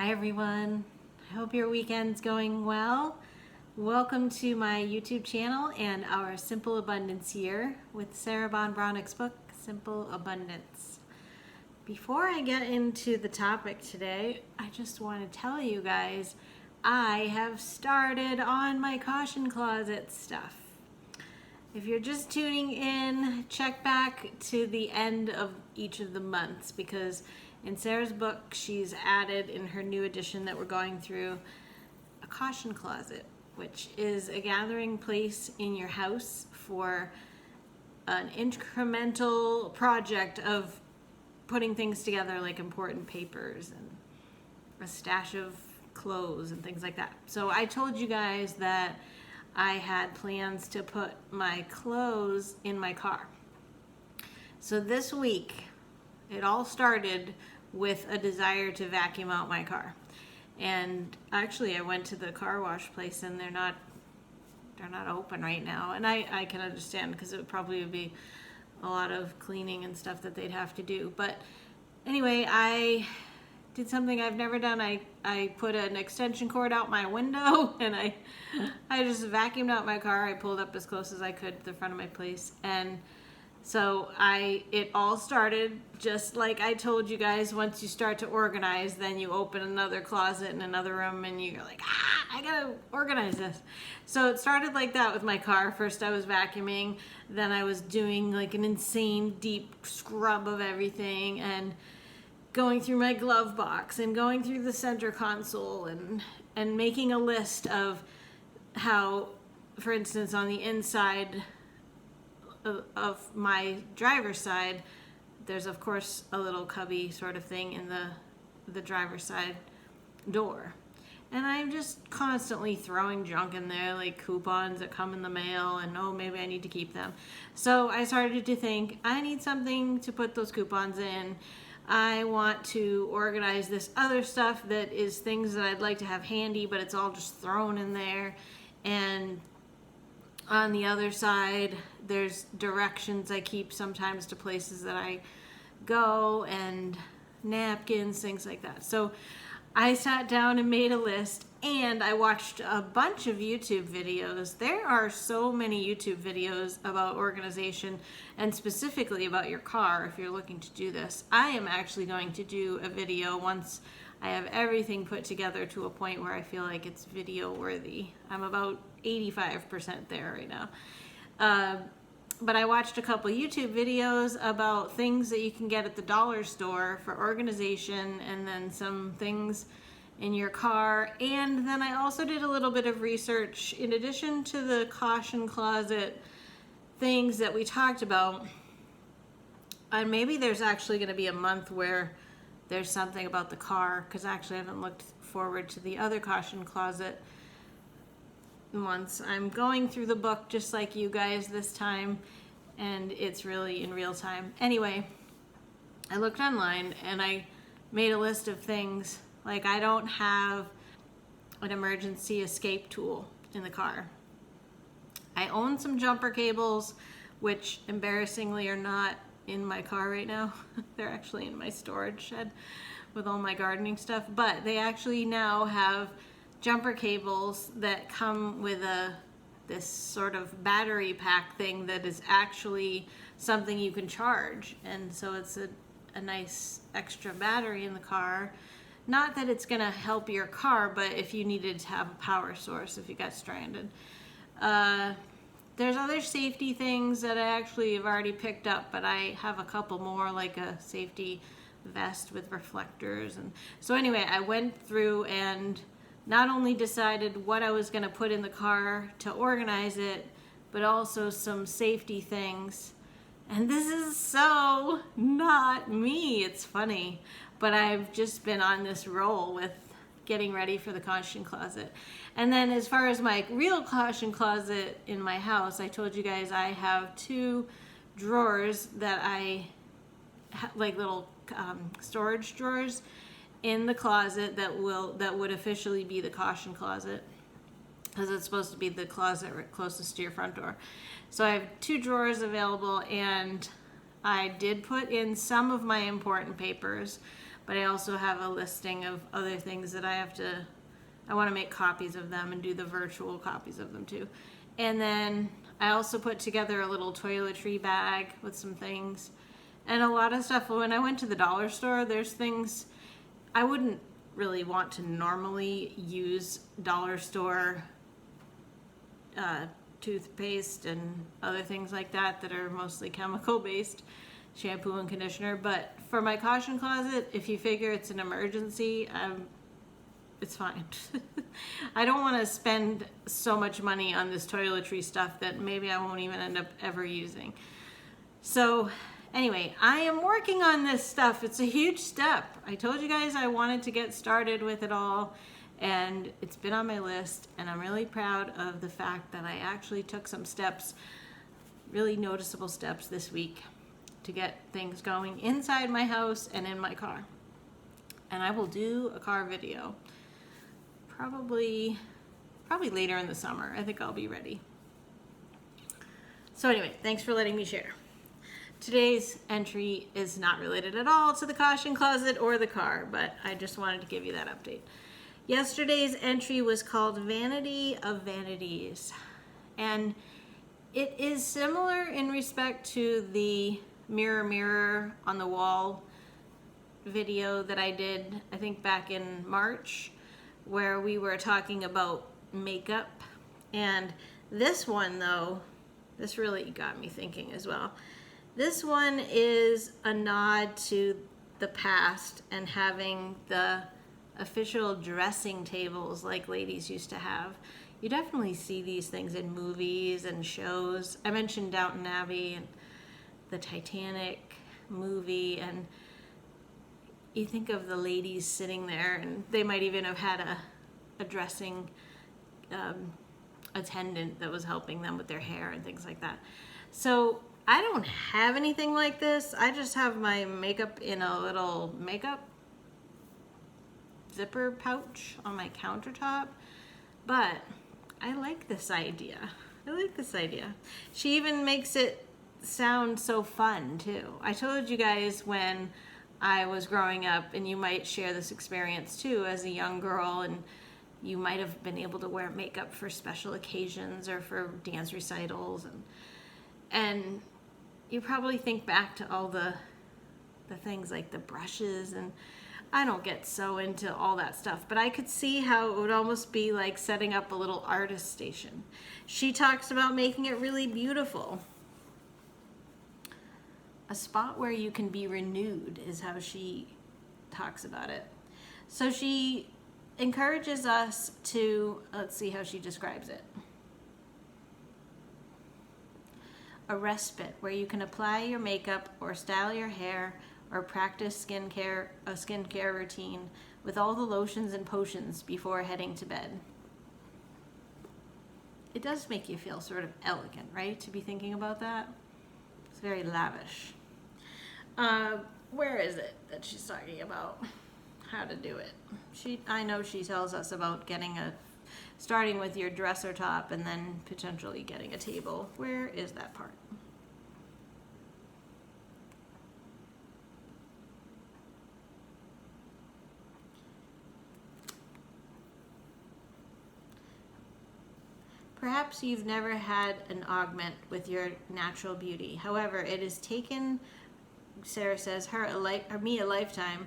Hi everyone, I hope your weekend's going well. Welcome to my YouTube channel and our Simple Abundance year with Sarah Von Braunick's book, Simple Abundance. Before I get into the topic today, I just want to tell you guys I have started on my caution closet stuff. If you're just tuning in, check back to the end of each of the months because in Sarah's book, she's added in her new edition that we're going through a caution closet, which is a gathering place in your house for an incremental project of putting things together like important papers and a stash of clothes and things like that. So I told you guys that I had plans to put my clothes in my car. So this week, it all started with a desire to vacuum out my car. And actually I went to the car wash place and they're not open right now. And I can understand because it would probably be a lot of cleaning and stuff that they'd have to do. But anyway, I did something I've never done. I put an extension cord out my window and I just vacuumed out my car. I pulled up as close as I could to the front of my place, and so it all started just like I told you guys. Once you start to organize, then you open another closet in another room and you're like, I gotta organize this. So it started like that with my car. First I was vacuuming, then I was doing like an insane deep scrub of everything and going through my glove box and going through the center console and making a list of how, for instance, on the inside of my driver's side, there's of course a little cubby sort of thing in the driver's side door. And I'm just constantly throwing junk in there, like coupons that come in the mail, and oh, maybe I need to keep them. So I started to think, I need something to put those coupons in. I want to organize this other stuff that is things that I'd like to have handy, but it's all just thrown in there. And on the other side, there's directions I keep sometimes to places that I go, and napkins, things like that. So I sat down and made a list, and I watched a bunch of YouTube videos. There are so many YouTube videos about organization and specifically about your car if you're looking to do this. I am actually going to do a video once I have everything put together to a point where I feel like it's video worthy. I'm about 85% there right now. But I watched a couple YouTube videos about things that you can get at the dollar store for organization, and then some things in your car. And then I also did a little bit of research in addition to the caution closet things that we talked about. And maybe there's actually going to be a month where there's something about the car, because actually I haven't looked forward to the other caution closet months. I'm going through the book just like you guys this time, and it's really in real time. Anyway, I looked online and I made a list of things. Like, I don't have an emergency escape tool in the car. I own some jumper cables, which embarrassingly are not in my car right now. They're actually in my storage shed with all my gardening stuff, but they actually now have jumper cables that come with this sort of battery pack thing that is actually something you can charge. And so it's a nice extra battery in the car. Not that it's gonna help your car, but if you needed to have a power source if you got stranded. There's other safety things that I actually have already picked up, but I have a couple more, like a safety vest with reflectors. And so anyway, I went through and not only decided what I was going to put in the car to organize it, but also some safety things. And this is so not me. It's funny, but I've just been on this roll with getting ready for the caution closet. And then as far as my real caution closet in my house, I told you guys I have two drawers that like little storage drawers in the closet that would officially be the caution closet, because it's supposed to be the closet right closest to your front door. So I have two drawers available, and I did put in some of my important papers, but I also have a listing of other things that I want to make copies of them and do the virtual copies of them too. And then I also put together a little toiletry bag with some things and a lot of stuff. When I went to the dollar store, there's things I wouldn't really want to normally use dollar store toothpaste and other things like that are mostly chemical based, shampoo and conditioner. But for my caution closet, if you figure it's an emergency, it's fine. I don't want to spend so much money on this toiletry stuff that maybe I won't even end up ever using. So anyway, I am working on this stuff. It's a huge step. I told you guys I wanted to get started with it all, and it's been on my list, and I'm really proud of the fact that I actually took some steps, really noticeable steps this week to get things going inside my house and in my car. And I will do a car video probably later in the summer. I think I'll be ready. So anyway, thanks for letting me share. Today's entry is not related at all to the caution closet or the car, but I just wanted to give you that update. Yesterday's entry was called Vanity of Vanities, and it is similar in respect to the mirror mirror on the wall video that I did, I think back in March, where we were talking about makeup. And this one though, this really got me thinking as well. This one is a nod to the past and having the official dressing tables like ladies used to have. You definitely see these things in movies and shows. I mentioned Downton Abbey and the Titanic movie, and you think of the ladies sitting there, and they might even have had a dressing attendant that was helping them with their hair and things like that. So I don't have anything like this. I just have my makeup in a little makeup zipper pouch on my countertop. But I like this idea. She even makes it sound so fun too. I told you guys when I was growing up, and you might share this experience too as a young girl, and you might have been able to wear makeup for special occasions or for dance recitals, and you probably think back to all the things like the brushes, and I don't get so into all that stuff, but I could see how it would almost be like setting up a little artist station. She talks about making it really beautiful. A spot where you can be renewed is how she talks about it. So she encourages us to, let's see how she describes it. A respite where you can apply your makeup or style your hair or practice a skincare routine with all the lotions and potions before heading to bed. It does make you feel sort of elegant, right? To be thinking about that. It's very lavish. Where is it that she's talking about how to do it? I know she tells us about starting with your dresser top and then potentially getting a table. Where is that part? Perhaps you've never had an augment with your natural beauty. However, it has taken, Sarah says, me a lifetime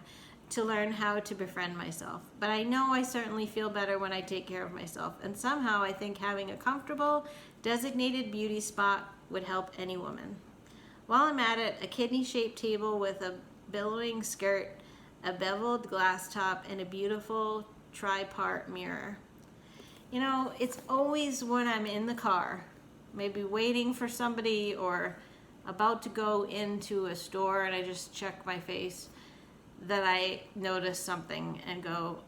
to learn how to befriend myself. But I know I certainly feel better when I take care of myself. And somehow I think having a comfortable, designated beauty spot would help any woman. While I'm at it, a kidney-shaped table with a billowing skirt, a beveled glass top, and a beautiful tri-part mirror. You know, it's always when I'm in the car, maybe waiting for somebody or about to go into a store and I just check my face, that I notice something and go,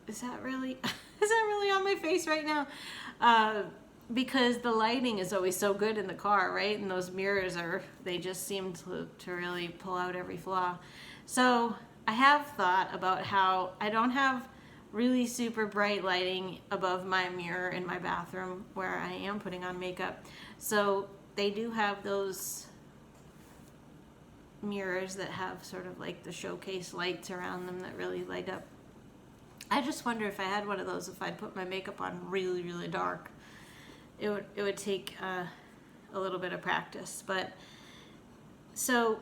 is that really on my face right now? Because the lighting is always so good in the car, right? And those mirrors they just seem to really pull out every flaw. So I have thought about how I don't have really super bright lighting above my mirror in my bathroom where I am putting on makeup. So they do have those mirrors that have sort of like the showcase lights around them that really light up. I just wonder if I had one of those, if I'd put my makeup on really, really dark. It would take a little bit of practice. But so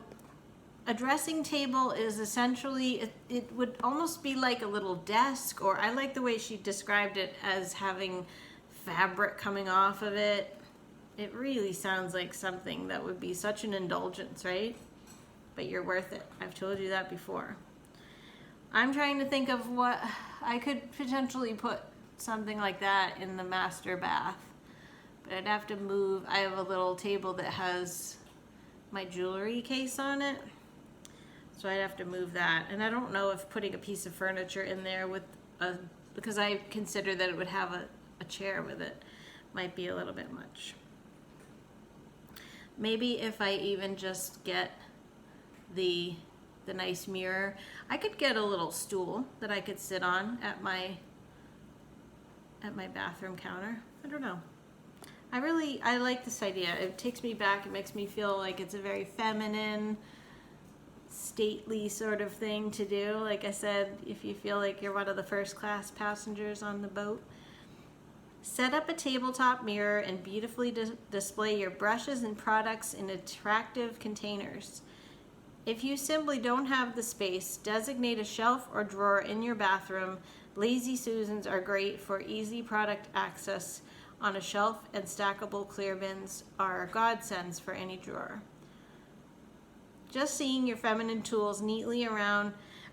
a dressing table is essentially, it would almost be like a little desk, or I like the way she described it as having fabric coming off of it. It really sounds like something that would be such an indulgence, right? But you're worth it. I've told you that before. I'm trying to think of what I could potentially put something like that in the master bath. But I'd have to move. I have a little table that has my jewelry case on it. So I'd have to move that. And I don't know if putting a piece of furniture in there because I consider that it would have a chair with it, might be a little bit much. Maybe if I even just get the nice mirror, I could get a little stool that I could sit on at my bathroom counter. I don't know. I like this idea. It takes me back. It makes me feel like it's a very feminine, stately sort of thing to do. Like I said, if you feel like you're one of the first class passengers on the boat. Set up a tabletop mirror and beautifully display your brushes and products in attractive containers. If you simply don't have the space, designate a shelf or drawer in your bathroom. Lazy Susans are great for easy product access on a shelf, and stackable clear bins are godsends for any drawer. Just seeing your feminine tools neatly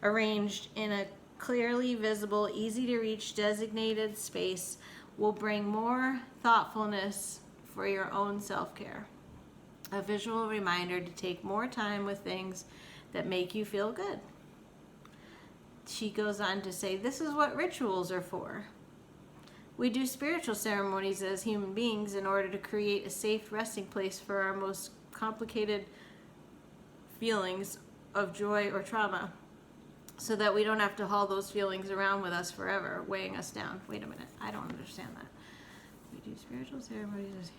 arranged in a clearly visible, easy to reach designated space will bring more thoughtfulness for your own self-care. A visual reminder to take more time with things that make you feel good. She goes on to say, this is what rituals are for. We do spiritual ceremonies as human beings in order to create a safe resting place for our most complicated feelings of joy or trauma, so that we don't have to haul those feelings around with us forever, weighing us down. Wait a minute, I don't understand that. We do spiritual ceremonies.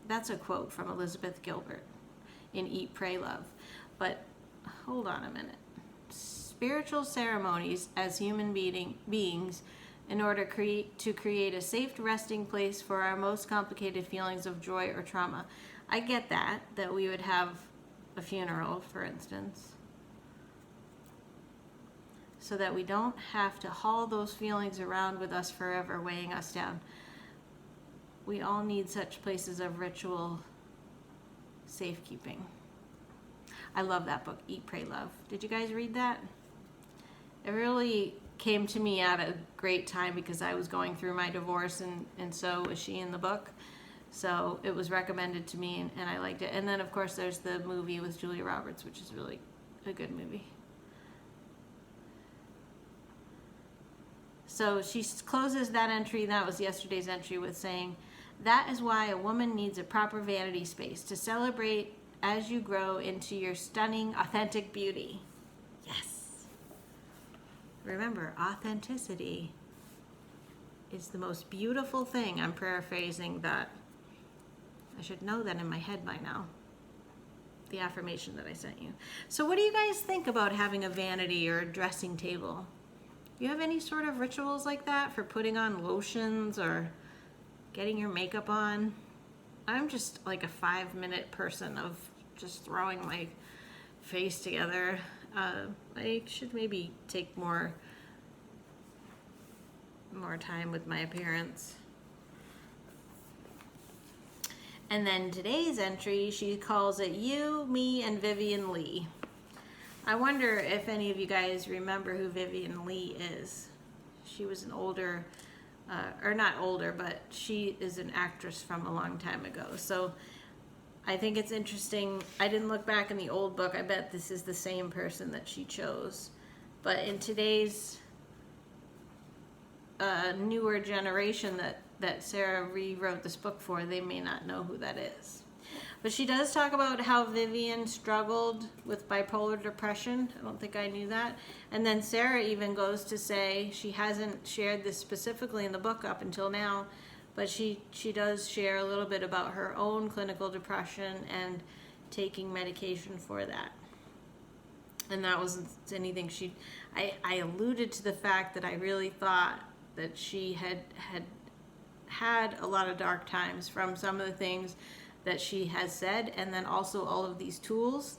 That's a quote from Elizabeth Gilbert in Eat, Pray, Love. But hold on a minute. Spiritual ceremonies as human beings in order to create a safe resting place for our most complicated feelings of joy or trauma. I get that we would have a funeral, for instance, so that we don't have to haul those feelings around with us forever, weighing us down. We all need such places of ritual safekeeping. I love that book, Eat, Pray, Love. Did you guys read that? It really came to me at a great time because I was going through my divorce, and so was she in the book. So it was recommended to me, and I liked it. And then, of course, there's the movie with Julia Roberts, which is really a good movie. So she closes that entry, that was yesterday's entry, with saying, that is why a woman needs a proper vanity space to celebrate as you grow into your stunning, authentic beauty. Yes. Remember, authenticity is the most beautiful thing. I'm paraphrasing that. I should know that in my head by now. The affirmation that I sent you. So what do you guys think about having a vanity or a dressing table? Do you have any sort of rituals like that for putting on lotions or getting your makeup on? I'm just like a 5-minute person of just throwing my face together. I should maybe take more time with my appearance. And then today's entry, she calls it You, Me, and Vivian Lee. I wonder if any of you guys remember who Vivian Lee is. She was an older, or not older, but she is an actress from a long time ago. So I think it's interesting. I didn't look back in the old book. I bet this is the same person that she chose. But in today's newer generation that Sarah rewrote this book for, they may not know who that is. But she does talk about how Vivian struggled with bipolar depression. I don't think I knew that. And then Sarah even goes to say, she hasn't shared this specifically in the book up until now, but she does share a little bit about her own clinical depression and taking medication for that. And that wasn't anything I alluded to the fact that I really thought that she had a lot of dark times from some of the things that she has said, and then also all of these tools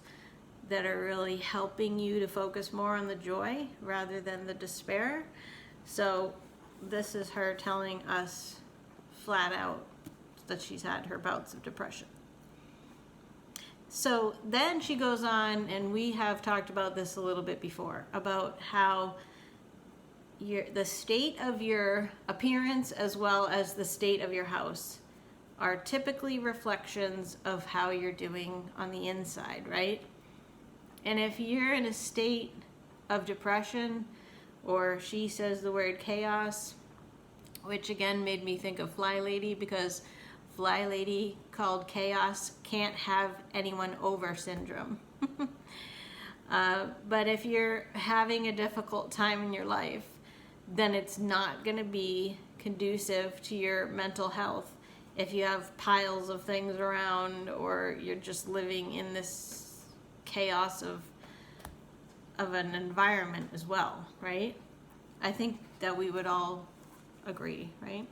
that are really helping you to focus more on the joy rather than the despair. So this is her telling us flat out that she's had her bouts of depression. So then she goes on, and we have talked about this a little bit before, about how the state of your appearance as well as the state of your house are typically reflections of how you're doing on the inside, right? And if you're in a state of depression, or she says the word chaos, which again made me think of FlyLady, because FlyLady called chaos can't have anyone over syndrome. But if you're having a difficult time in your life, then it's not going to be conducive to your mental health if you have piles of things around, or you're just living in this chaos of an environment as well, right? I think that we would all agree, right?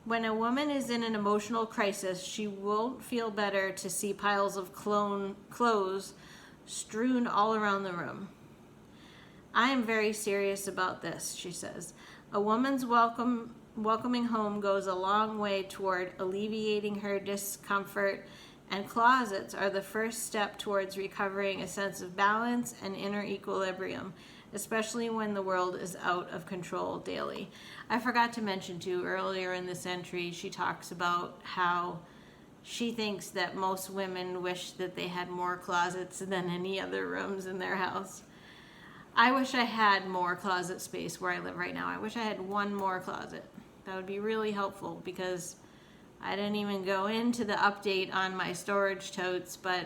When a woman is in an emotional crisis, she won't feel better to see piles of clothes strewn all around the room. I am very serious about this, she says. A woman's welcoming home goes a long way toward alleviating her discomfort, and closets are the first step towards recovering a sense of balance and inner equilibrium, especially when the world is out of control daily. I forgot to mention too, earlier in this entry, she talks about how she thinks that most women wish that they had more closets than any other rooms in their house. I wish I had more closet space where I live right now. I wish I had one more closet. That would be really helpful, because I didn't even go into the update on my storage totes, but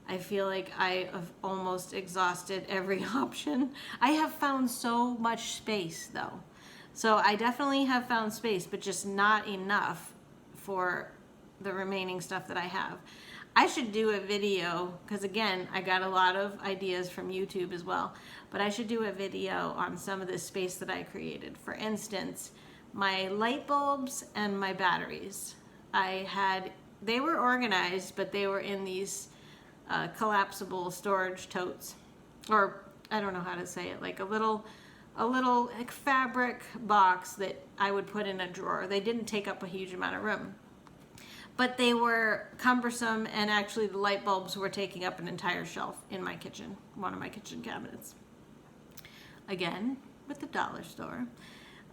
I feel like I have almost exhausted every option. I have found so much space though. So I definitely have found space, but just not enough for the remaining stuff that I have. I should do a video, because again, I got a lot of ideas from YouTube as well, but I should do a video on some of this space that I created. For instance, my light bulbs and my batteries. They were organized, but they were in these collapsible storage totes, or I don't know how to say it, like a little like fabric box that I would put in a drawer. They didn't take up a huge amount of room, but they were cumbersome, and actually the light bulbs were taking up an entire shelf in my kitchen, one of my kitchen cabinets. Again, with the dollar store.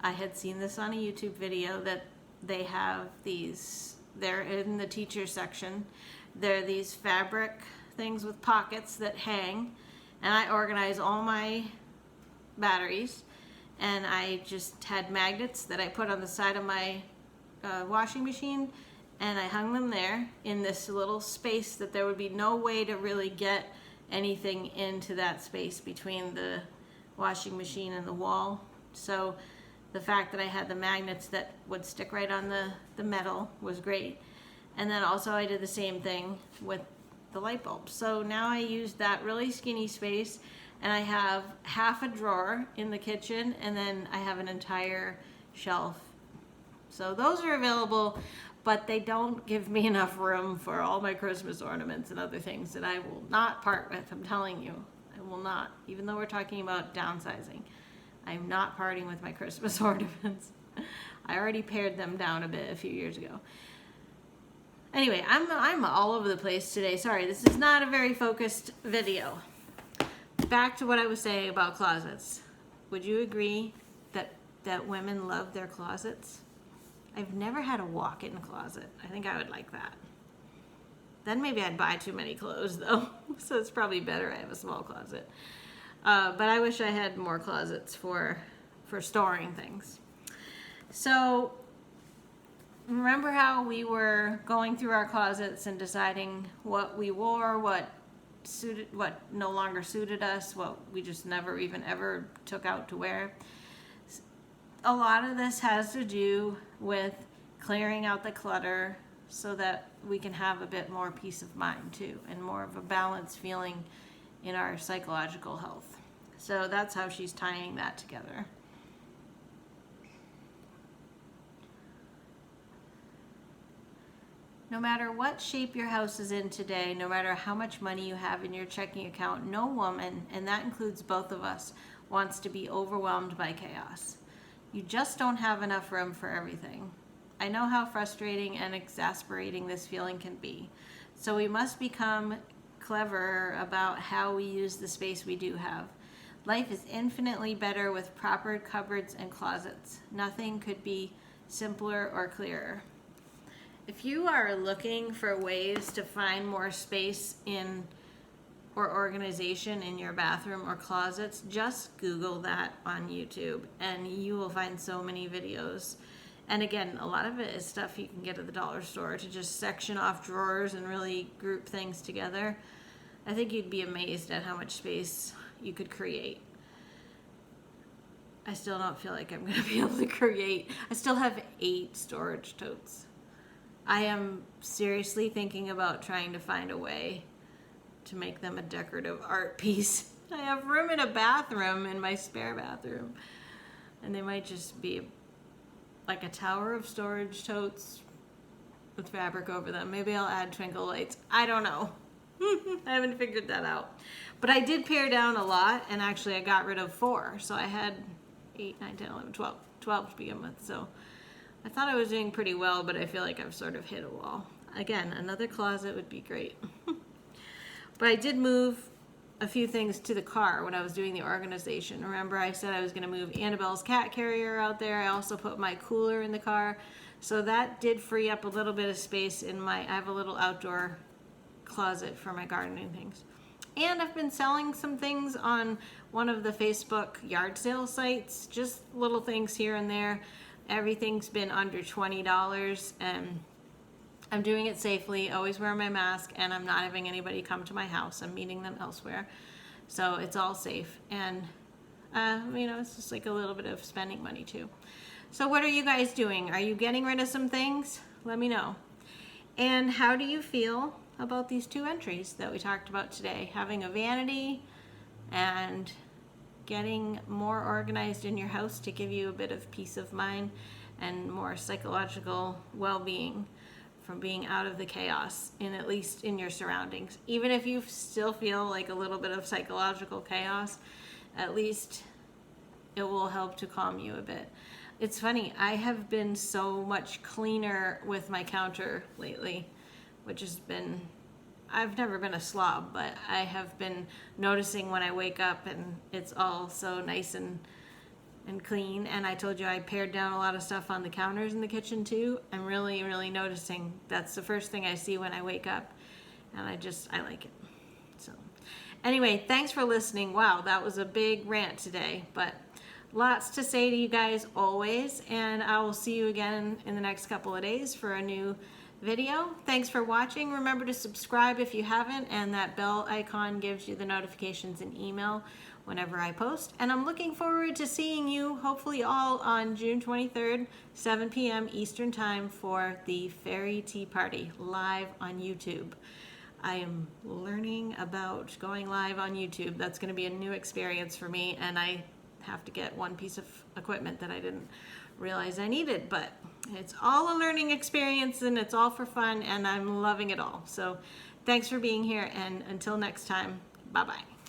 I had seen this on a YouTube video that they have these, they're in the teacher section. They're these fabric things with pockets that hang, and I organize all my batteries, and I just had magnets that I put on the side of my washing machine, and I hung them there in this little space that there would be no way to really get anything into that space between the washing machine and the wall. So the fact that I had the magnets that would stick right on the metal was great. And then also I did the same thing with the light bulbs. So now I use that really skinny space, and I have half a drawer in the kitchen, and then I have an entire shelf. So those are available, but they don't give me enough room for all my Christmas ornaments and other things that I will not part with. I'm telling you, I will not. Even though we're talking about downsizing, I'm not parting with my Christmas ornaments. I already pared them down a bit a few years ago. Anyway, I'm all over the place today. Sorry, this is not a very focused video. Back to what I was saying about closets. Would you agree that women love their closets? I've never had a walk-in closet. I think I would like that. Then maybe I'd buy too many clothes though. So it's probably better I have a small closet. But I wish I had more closets for storing things. So remember how we were going through our closets and deciding what we wore, what no longer suited us, what we just never even ever took out to wear? a lot of this has to do with clearing out the clutter so that we can have a bit more peace of mind too, and more of a balanced feeling in our psychological health. So that's how she's tying that together. No matter what shape your house is in today, no matter how much money you have in your checking account, no woman, and that includes both of us, wants to be overwhelmed by chaos. You just don't have enough room for everything. I know how frustrating and exasperating this feeling can be. So we must become clever about how we use the space we do have. Life is infinitely better with proper cupboards and closets. Nothing could be simpler or clearer. If you are looking for ways to find more space in or organization in your bathroom or closets, just Google that on YouTube and you will find so many videos. And again, a lot of it is stuff you can get at the dollar store to just section off drawers and really group things together. I think you'd be amazed at how much space you could create. I still don't feel like I'm going to be able to create. I still have 8 storage totes. I am seriously thinking about trying to find a way to make them a decorative art piece. I have room in a bathroom, in my spare bathroom, and they might just be like a tower of storage totes with fabric over them. Maybe I'll add twinkle lights. I don't know. I haven't figured that out. But I did pare down a lot, and actually I got rid of 4. So I had 8, 9, 10, 11, 12 to begin with. So I thought I was doing pretty well, but I feel like I've sort of hit a wall. Again, another closet would be great. But I did move a few things to the car when I was doing the organization. Remember I said I was going to move Annabelle's cat carrier out there. I also put my cooler in the car. So that did free up a little bit of space in I have a little outdoor closet for my gardening things. And I've been selling some things on one of the Facebook yard sale sites, just little things here and there. Everything's been under $20, and I'm doing it safely, always wear my mask, and I'm not having anybody come to my house. I'm meeting them elsewhere. So it's all safe. And, it's just like a little bit of spending money too. So what are you guys doing? Are you getting rid of some things? Let me know. And how do you feel about these 2 entries that we talked about today? Having a vanity and getting more organized in your house to give you a bit of peace of mind and more psychological well-being from being out of the chaos, at least in your surroundings. Even if you still feel like a little bit of psychological chaos, at least it will help to calm you a bit. It's funny, I have been so much cleaner with my counter lately, which has been, I've never been a slob, but I have been noticing when I wake up and it's all so nice and clean. And I told you I pared down a lot of stuff on the counters in the kitchen too. I'm really, really noticing that's the first thing I see when I wake up, and I like it. So anyway, thanks for listening. Wow, that was a big rant today, but lots to say to you guys always, and I will see you again in the next couple of days for a new video. Thanks for watching. Remember to subscribe if you haven't, and that bell icon gives you the notifications in email whenever I post. And I'm looking forward to seeing you, hopefully all, on June 23rd, 7 p.m. Eastern Time for the Fairy Tea Party live on YouTube. I am learning about going live on YouTube. That's going to be a new experience for me, and I have to get one piece of equipment that I didn't realize I needed, but it's all a learning experience and it's all for fun, and I'm loving it all. So thanks for being here, and until next time, bye-bye.